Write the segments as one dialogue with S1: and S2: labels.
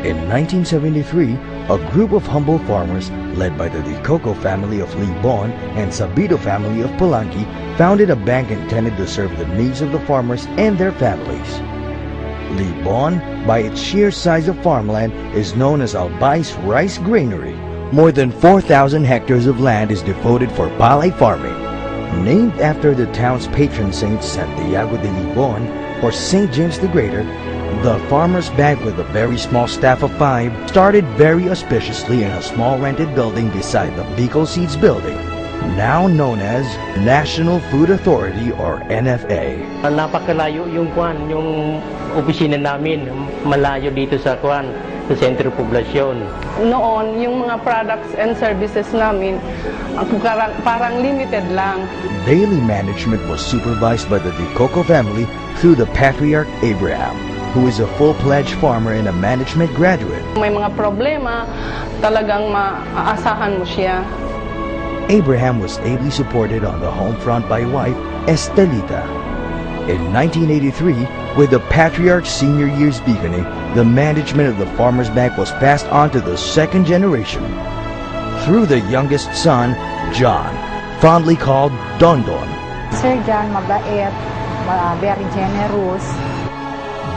S1: In 1973, a group of humble farmers led by the De Coco family of Libon and Sabido family of Palanque founded a bank intended to serve the needs of the farmers and their families. Libon, by its sheer size of farmland, is known as Albais Rice Granary. More than 4,000 hectares of land is devoted for palay farming. Named after the town's patron saint Santiago de Libon or St. James the Greater, the Farmers Bank, with a very small staff of 5, started very auspiciously in a small rented building beside the Bicol Seeds building, now known as National Food Authority or NFA.
S2: Napakalayo yung opisina namin, malayo dito sa sa sentro poblasyon.
S3: Noon, yung mga products and services namin, parang limited lang.
S1: Daily management was supervised by the De Coco family through the patriarch Abraham, who is a full-fledged farmer and a management graduate.
S3: May mga problema, talagang maaasahan mo siya.
S1: Abraham was ably supported on the home front by wife Estelita. In 1983, with the patriarch's senior years beginning, the management of the Farmers Bank was passed on to the second generation through the youngest son, John, fondly called Dondon.
S4: Sir John, mabait, very generous.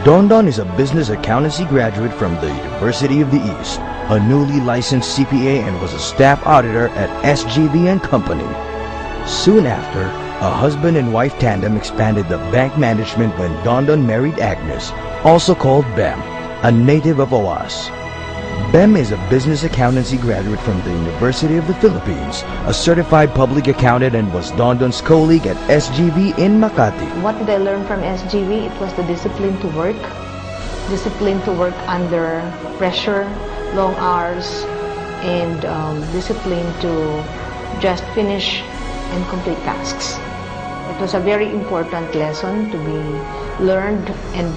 S1: Dondon is a business accountancy graduate from the University of the East, a newly licensed CPA, and was a staff auditor at SGV & Company. Soon after, a husband and wife tandem expanded the bank management when Dondon married Agnes, also called Bem, a native of Oas. Bem is a business accountancy graduate from the University of the Philippines, a certified public accountant, and was Dondon's colleague at SGV in Makati.
S4: What did I learn from SGV? It was the discipline to work under pressure, long hours, and discipline to just finish and complete tasks. It was a very important lesson to be learned and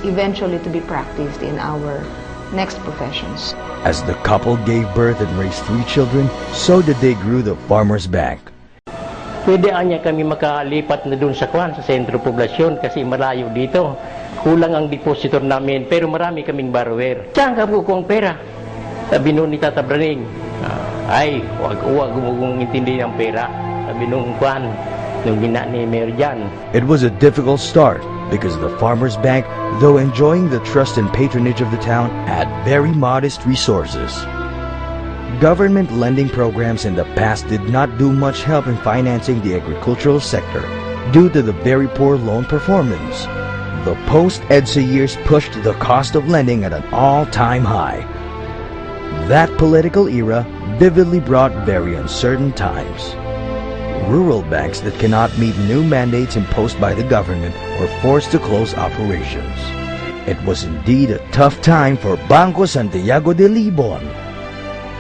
S4: eventually to be practiced in our next professions.
S1: As the couple gave birth and raised 3 children, so did they grew the Farmers Bank.
S2: Pwede anya kami makalipat na dun sa sentro poblasyon kasi malayo dito. Kulang ang depositor namin pero marami kaming borrower. Saan ka po kung pera? Sabi nun ni Tata Braning, ay, huwag gumugong intindi ng pera. Sabi nung nung gina ni Mayor Jan.
S1: It was a difficult start because the Farmers Bank, though enjoying the trust and patronage of the town, had very modest resources. Government lending programs in the past did not do much help in financing the agricultural sector due to the very poor loan performance. The post-EDSA years pushed the cost of lending at an all-time high. That political era vividly brought very uncertain times. Rural banks that cannot meet new mandates imposed by the government were forced to close operations. It was indeed a tough time for Banco Santiago de Libon.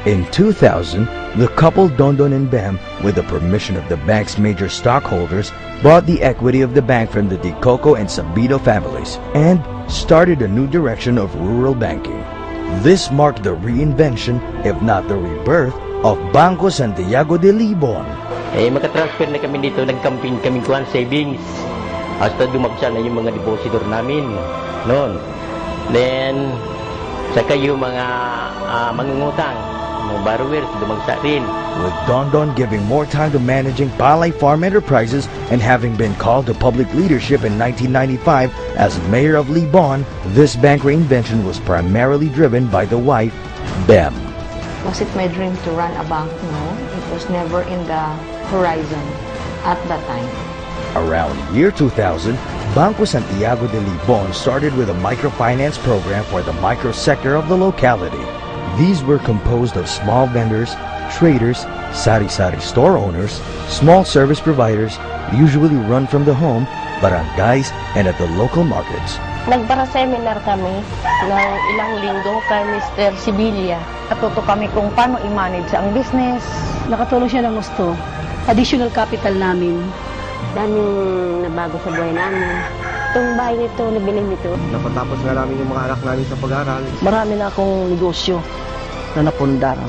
S1: In 2000, the couple Dondon and Bem, with the permission of the bank's major stockholders, bought the equity of the bank from the De Coco and Sabido families and started a new direction of rural banking. This marked the reinvention, if not the rebirth, of Banco Santiago de Libon.
S2: Makatransfer na kami dito, nag-campaign kaming savings. Hasta dumagsa na yung mga depositor namin noon. Then, saka yung mga mangungutang, mga borrowers, dumagsa rin.
S1: With Dondon giving more time to managing Palay Farm Enterprises and having been called to public leadership in 1995 as mayor of Libon, this bank reinvention was primarily driven by the wife, Bem.
S4: Was it my dream to run a bank? No, it was never in the horizon at that time.
S1: Around year 2000, Banco Santiago de Libon started with a microfinance program for the micro sector of the locality. These were composed of small vendors, traders, sari-sari store owners, small service providers, usually run from the home, barangays, and at the local markets.
S5: Nagpara-seminar kami ng ilang linggo kay Mr. Sibilia.
S6: Natuto kami kung paano i-manage ang business.
S7: Nakatulong siya ng gusto. Additional capital namin.
S5: Daming nabago sa buhay namin. Itong bahay nito, nabili nito.
S8: Napatapos nga namin yung mga anak namin sa pag-aaral.
S6: Marami na akong negosyo na napundar.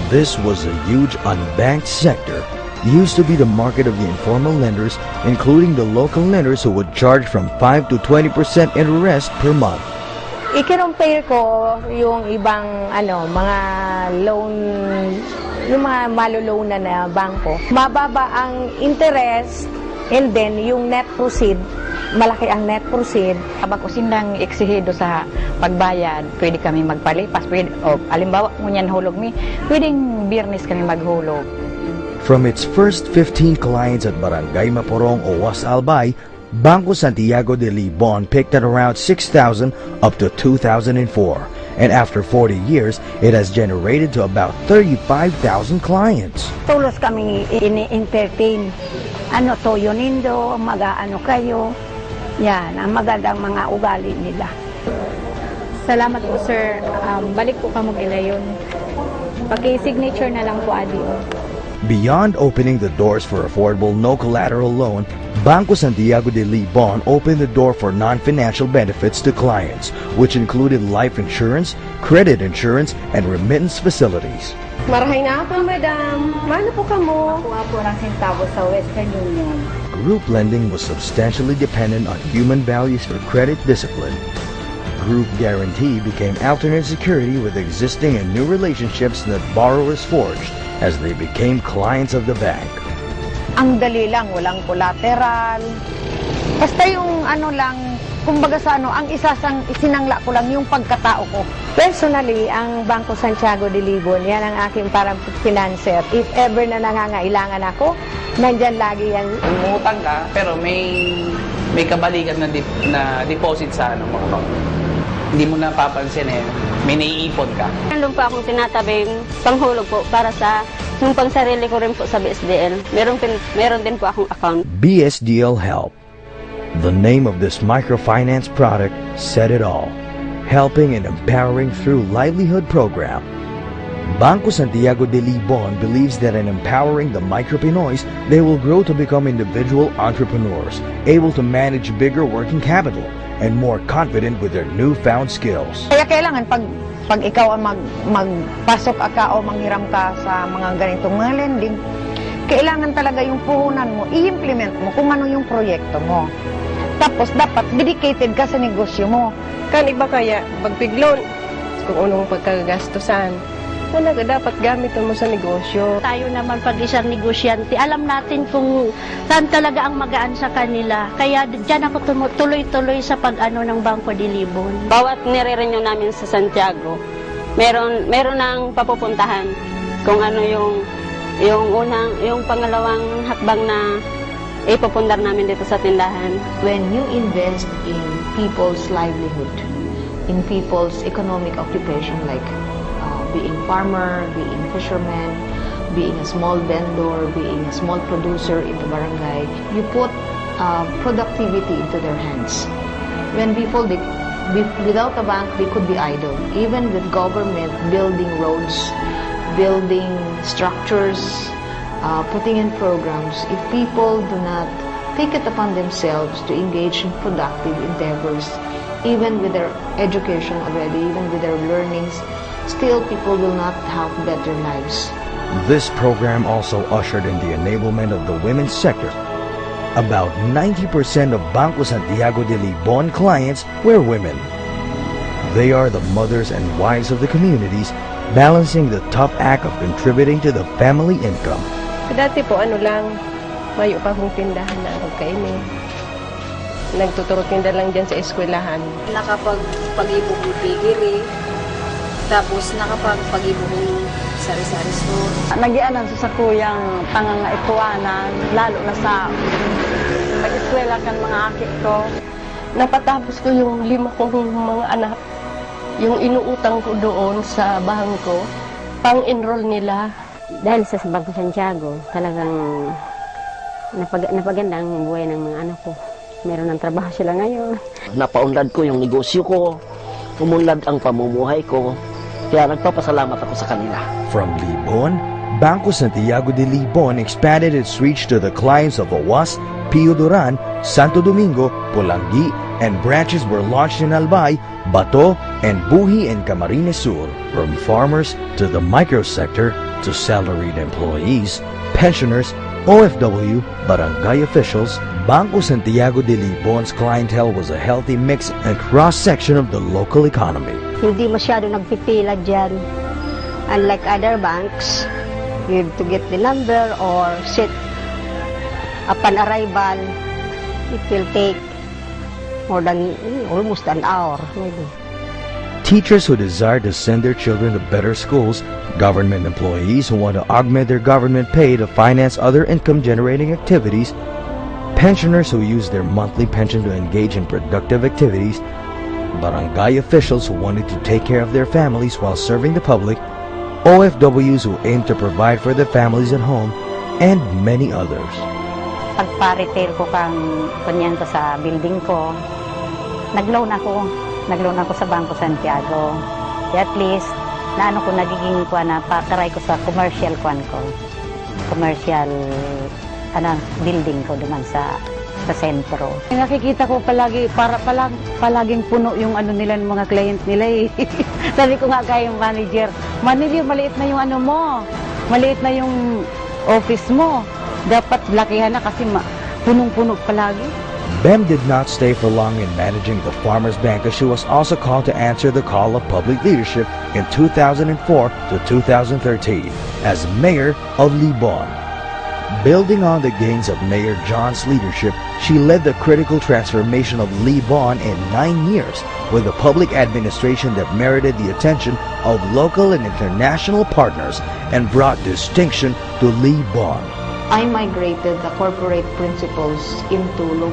S1: This was a huge unbanked sector. Used to be the market of the informal lenders, including the local lenders who would charge from 5 to 20% interest per month.
S9: I-compare ko yung ibang mga loan, yung mga maloloan na bangko. Mababa ang interest and then yung net proceed, malaki ang net proceed.
S10: Kapag usindang eksihido sa pagbayad, pwede kami magpalipas. Pwede, alimbawa, ngunyan hulog mi, pwedeng Biyernes kami maghulog.
S1: From its first 15 clients at Barangay Maporong o Was Albay, Bangko Santiago de Libon picked at around 6,000 up to 2004, and after 40 years, it has generated to about 35,000 clients.
S10: Tulos kami ini-entertain. Toyo nindo, mag-aano kayo. Yan, ang magandang mga ugali nila.
S11: Salamat po, sir. Balik po ka mag-ilayon. Paki-signature na lang po, adi.
S1: Beyond opening the doors for affordable no-collateral loan, Bangko Santiago de Libon opened the door for non-financial benefits to clients, which included life insurance, credit insurance, and remittance facilities.
S12: Marahay na po, madam. Mano po kamo?
S10: Kuha po ng sentavo sa Western Union.
S1: Group lending was substantially dependent on human values for credit discipline. Group guarantee became alternate security with existing and new relationships that borrowers forged as they became clients of the bank.
S9: Ang dali lang, walang collateral. Basta yung kumbaga sa ang isinangla ko lang yung pagkatao ko. Personally, ang Bangko Santiago de Libon, yan ang aking parang financer. If ever na nangangailangan ako, nandyan lagi yan.
S13: Umutang ka, pero may kabalikan na deposit sa mo. Hindi mo napapansin may naiipon ka.
S5: Meron po akong tinatabing panghulog po para sa yung pangsarili ko rin po sa BSDL. Meron din po akong account.
S1: BSDL Help. The name of this microfinance product said it all. Helping and empowering through livelihood program. Bangko Santiago de Libon believes that in empowering the micro-Pinoys, they will grow to become individual entrepreneurs, able to manage bigger working capital, and more confident with their newfound skills.
S9: Kaya kailangan pag ikaw ang magpasok o manghiram ka sa mga ganitong mga lending, kailangan talaga yung puhunan mo, i-implement mo kung ano yung proyekto mo. Tapos dapat dedicated ka sa negosyo mo.
S12: Kan iba kaya pagpiglon kung anong pagkagastusan. Talaga dapat gamitin mo sa negosyo.
S14: Tayo naman pag isang negosyante, alam natin kung saan talaga ang magaan sa kanila. Kaya dyan ako tuloy-tuloy sa pag-ano ng Bangko de Libon.
S5: Bawat nire-renew namin sa Santiago, meron nang papupuntahan kung ano yung pangalawang hakbang na ipupundar namin dito sa tindahan.
S4: When you invest in people's livelihood, in people's economic occupation like being farmer, being fisherman, being a small vendor, being a small producer in the barangay, you put productivity into their hands. When people, without a bank, they could be idle. Even with government building roads, building structures, putting in programs, if people do not take it upon themselves to engage in productive endeavors, even with their education already, even with their learnings, still people will not have better lives.
S1: This program also ushered in the enablement of the women's sector. About 90% of Bangko Santiago de Libon clients were women. They are the mothers and wives of the communities, balancing the tough act of contributing to the family income.
S12: Dati po mayo pa akong tindahan na pagkainin. Nagtuturo-tinda lang dyan sa eskwelahan.
S15: Nakapag-pag-ibog ng pigiri, tapos nakapag-pag-ibog ng sari-sari store.
S10: Nagianan sa kuyang pangangaituanan, lalo na sa mag-eskwela kan mga akit ko.
S12: Napatapos ko yung 5 kong mga anak. Yung inuutang ko doon sa bangko, pang-enroll nila.
S5: Dahil sa Bangko Santiago, talagang napaganda ang buhay ng mga anak ko. Meron ng trabaho sila ngayon.
S6: Napaunlad ko yung negosyo ko, umunlad ang pamumuhay ko, kaya nagpapasalamat ako sa kanila.
S1: From Libon, Bangko Santiago de Libon expanded its reach to the clients of Awas, Pio Duran, Santo Domingo, Pulangi, and branches were launched in Albay, Bato, and Buhi and Camarines Sur. From farmers to the microsector to salaried employees, pensioners, OFW, barangay officials, Banco Santiago de Libon's clientele was a healthy mix and cross-section of the local economy.
S16: Hindi masyado nagpipila dyan. Unlike other banks, you have to get the number or sit upon arrival. It will take more than almost an hour, maybe.
S1: Teachers who desire to send their children to better schools, government employees who want to augment their government pay to finance other income-generating activities, pensioners who use their monthly pension to engage in productive activities, barangay officials who wanted to take care of their families while serving the public, OFWs who aim to provide for their families at home, and many others.
S10: Pagpa-retail ko kanyan ko sa building ko, nag-loan ako sa Bangko Santiago. At least, naano ko nagiging na pakaray ko sa commercial building ko duman sa sentro.
S17: Nakikita ko palaging puno yung nila ng mga client nila eh. Sabi ko nga kay manager, maliit na yung maliit na yung office mo. Dapat lakihan na kasi punong-puno palagi.
S1: Bem did not stay for long in managing the Farmers Bank as she was also called to answer the call of public leadership in 2004 to 2013 as mayor of Libon. Building on the gains of Mayor John's leadership, she led the critical transformation of Libon in 9 years with a public administration that merited the attention of local and international partners and brought distinction to Libon.
S4: I migrated the corporate principles into local